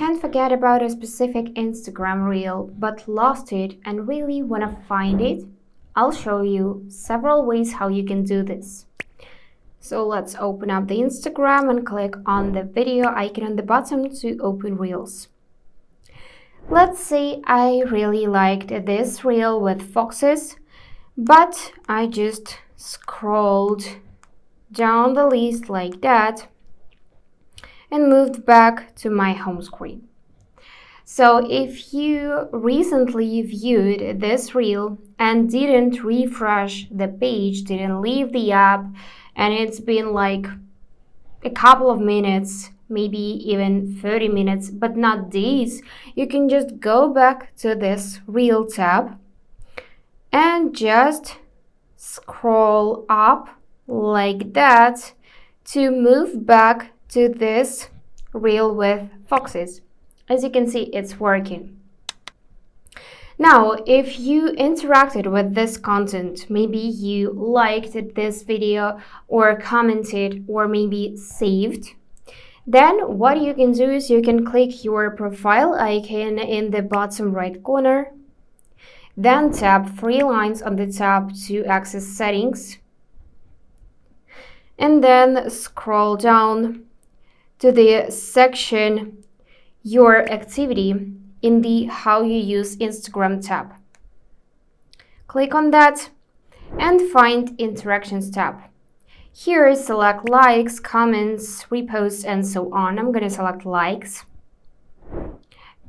can't forget about a specific Instagram reel but lost it and really want to find it? I'll show you several ways how you can do this. So let's open up the Instagram and click on the video icon on the bottom to open Reels. Let's say I really liked this reel with foxes, but I just scrolled down the list like that and moved back to my home screen. So if you recently viewed this reel and didn't refresh the page, didn't leave the app, and it's been like a couple of minutes, maybe even 30 minutes, but not days, you can just go back to this reel tab and just scroll up like that to move back to this reel with foxes. As you can see, it's working. Now, if you interacted with this content, maybe you liked this video or commented or maybe saved, then what you can do is you can click your profile icon in the bottom right corner, then tap three lines on the top to access settings, and then scroll down to the section Your Activity in the How You Use Instagram tab. Click on that and find Interactions tab. Here, select likes, comments, reposts, and so on. I'm going to select likes.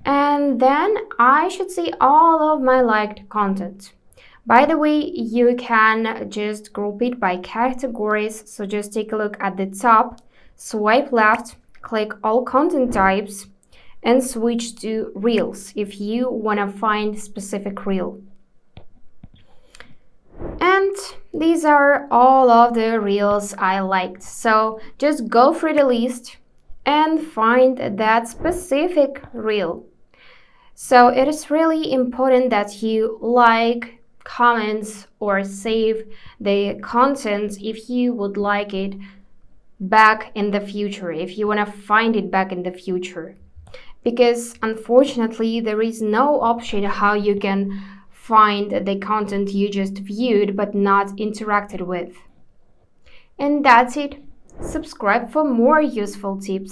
And then I should see all of my liked content. By the way, you can just group it by categories. So just take a look at the top, swipe left, click all content types, and switch to Reels if you want to find specific reel. And these are all of the reels I liked. So just go through the list and find that specific reel. So it is really important that you like, comments, or save the content if you would like it back in the future, if you want to find it back in the future. Because unfortunately, there is no option how you can find the content you just viewed but not interacted with. And that's it. Subscribe for more useful tips.